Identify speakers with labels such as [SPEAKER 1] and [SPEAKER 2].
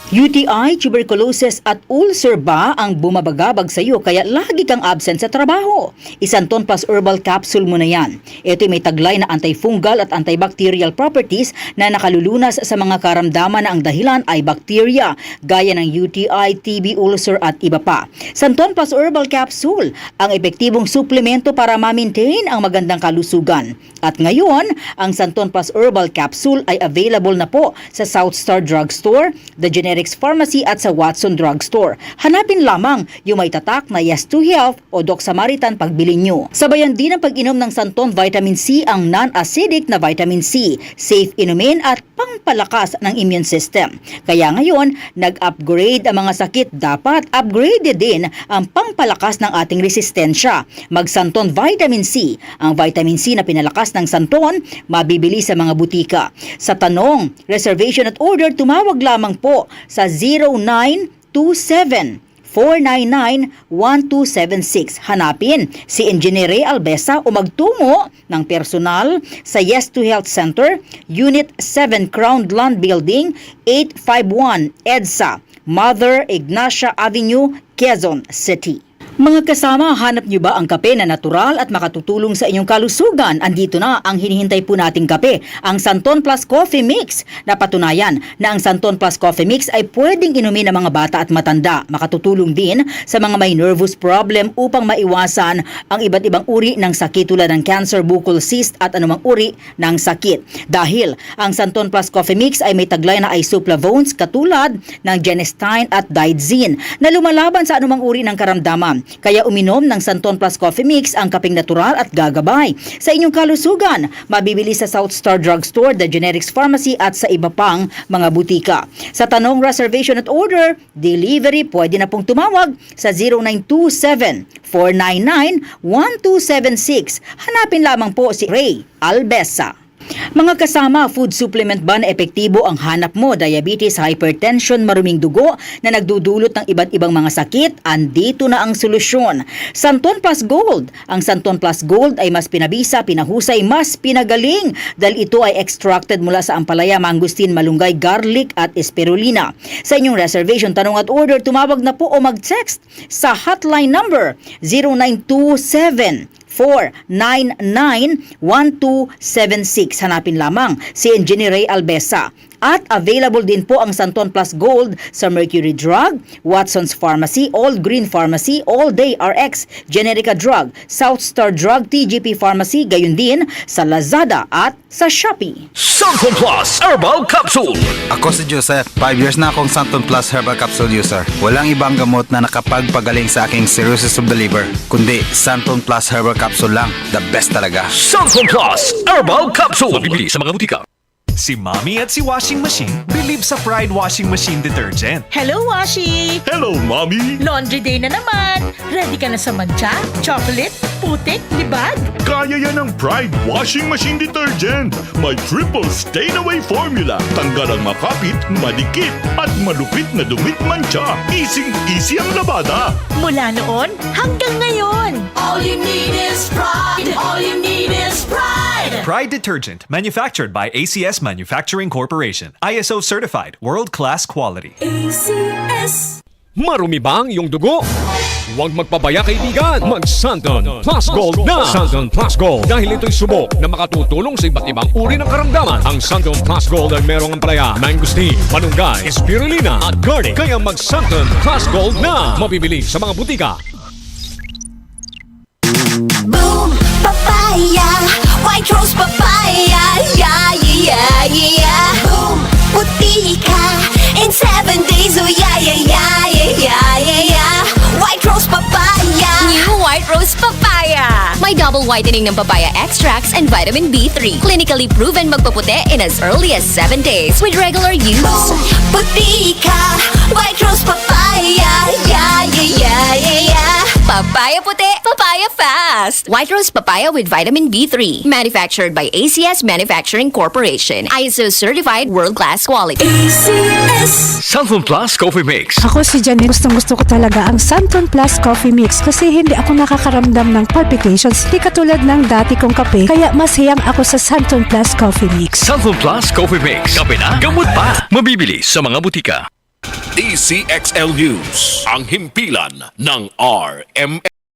[SPEAKER 1] UTI, tuberculosis at ulcer ba ang bumabagabag sa iyo kaya lagi kang absent sa trabaho? Isanton Plus Herbal Capsule mo na yan. Ito may taglay na antifungal at antibacterial properties na nakalulunas sa mga karamdaman na ang dahilan ay bacteria gaya ng UTI, TB, ulcer at iba pa. Santon Plus Herbal Capsule, ang epektibong suplemento para ma-maintain ang magandang kalusugan. At ngayon, ang Santon Plus Herbal Capsule ay available na po sa South Star Drugstore, The Generics Pharmacy at sa Watson Drugstore. Hanapin lamang yung may tatak na Yes to Health o Doc Samaritan pagbili nyo. Sabayan din ang pag-inom ng Santon Vitamin C, ang non-acidic na vitamin C, safe inumin at pangpalakas ng immune system. Kaya ngayon, nag-upgrade ang mga sakit, dapat upgraded din ang pangpalakas ng ating resistensya. Mag-Santon Vitamin C. Ang vitamin C na pinalakas ng Santon, mabibili sa mga butika. Sa tanong, reservation at order, tumawag lamang po sa 0927-499-1276. Hanapin si Engineer Ray Albesa o magtungo ng personal sa Yes to Health Center, Unit 7 Crownland Building, 851 EDSA, Mother Ignacia Avenue, Quezon City. Mga kasama, hanap nyo ba ang kape na natural at makatutulong sa inyong kalusugan? Andito na ang hinihintay po nating kape, ang Santon Plus Coffee Mix. Napatunayan na ang Santon Plus Coffee Mix ay pwedeng inumin ng mga bata at matanda. Makatutulong din sa mga may nervous problem upang maiwasan ang iba't ibang uri ng sakit tulad ng cancer, buccal cyst at anumang uri ng sakit. Dahil ang Santon Plus Coffee Mix ay may taglay na isoflavones katulad ng genistein at digoxin na lumalaban sa anumang uri ng karamdaman. Kaya uminom ng Santon Plus Coffee Mix, ang kapeng natural at gagabay sa inyong kalusugan. Mabibili sa South Star Drugstore, The Generics Pharmacy at sa iba pang mga butika. Sa tanong, reservation at order, delivery, pwede na pong tumawag sa 0927-499-1276. Hanapin lamang po si Ray Albesa. Mga kasama, food supplement ba na epektibo ang hanap mo? Diabetes, hypertension, maruming dugo na nagdudulot ng iba't ibang mga sakit? Andito na ang solusyon. Santon Plus Gold. Ang Santon Plus Gold ay mas pinabisa, pinahusay, mas pinagaling dahil ito ay extracted mula sa ampalaya, mangustin, malunggay, garlic at spirulina. Sa inyong reservation, tanong at order, tumawag na po o mag-text sa hotline number 0927 499-1276. Hanapin lamang si Engineer Ray Albesa. At available din po ang Santon Plus Gold sa Mercury Drug, Watson's Pharmacy, All Green Pharmacy, All Day RX, Generica Drug, South Star Drug, TGP Pharmacy, gayon din sa Lazada at sa Shopee.
[SPEAKER 2] Santon Plus Herbal Capsule.
[SPEAKER 3] Ako si Joseph. 5 years na akong Santon Plus Herbal Capsule user. Walang ibang gamot na nakapagpagaling sa aking cirrhosis of the liver, kundi Santon Plus Herbal Capsule lang. The best talaga.
[SPEAKER 2] Santon Plus Herbal Capsule. Mabibili sa mga butika.
[SPEAKER 4] Si Mommy at si Washing Machine believe sa Pride Washing Machine Detergent.
[SPEAKER 5] Hello, Washi!
[SPEAKER 2] Hello, Mommy!
[SPEAKER 5] Laundry day na naman! Ready ka na sa mancha, chocolate, putik, libag?
[SPEAKER 6] Kaya yan ang Pride Washing Machine Detergent. May triple stain-away formula. Tanggal ang makapit, madikit, at malupit na dumit mancha. Easy ang labada.
[SPEAKER 5] Mula noon hanggang ngayon.
[SPEAKER 7] All you need is pride. All you need is pride.
[SPEAKER 4] Pride Detergent, manufactured by ACS Manufacturing Corporation. ISO certified, world-class quality.
[SPEAKER 7] ACS.
[SPEAKER 8] Marumi ba ang iyong dugo? Huwag magpabaya kaibigan! Mag-Santon Plus Gold na! Santon Plus Gold dahil ito'y subok na makatutulong sa iba't ibang uri ng karamdaman. Ang Santon Plus Gold ay merong ampalaya, mangosteen, malunggay, spirulina at garlic. Kaya mag-Santon Plus Gold na! Mabibili sa mga butika.
[SPEAKER 7] Boom, papaya. White rose papaya. Yeah, yeah, yeah. Boom, puti ka. In 7 days, oh yeah, yeah, yeah, yeah, yeah, yeah. White rose papaya.
[SPEAKER 9] New White Rose Papaya. May double whitening ng papaya extracts and vitamin B3. Clinically proven magpaputi in as early as 7 days with regular use.
[SPEAKER 7] Boom, puti ka. White rose papaya. Yeah, yeah, yeah, yeah, yeah.
[SPEAKER 9] Papaya puti, papaya fast. White Rose Papaya with vitamin B3. Manufactured by ACS Manufacturing Corporation. ISO certified world-class quality.
[SPEAKER 7] ACS.
[SPEAKER 2] Santon Plus Coffee Mix.
[SPEAKER 10] Ako si Janet. Gustong-gusto ko talaga ang Santon Plus Coffee Mix kasi hindi ako nakakaramdam ng palpitations. Hindi katulad ng dati kong kape. Kaya mas hiyang ako sa Santon Plus Coffee Mix.
[SPEAKER 2] Santon Plus Coffee Mix. Kape na, gamot pa. Mabibili sa mga butika. DCXL News, ang himpilan ng RMN.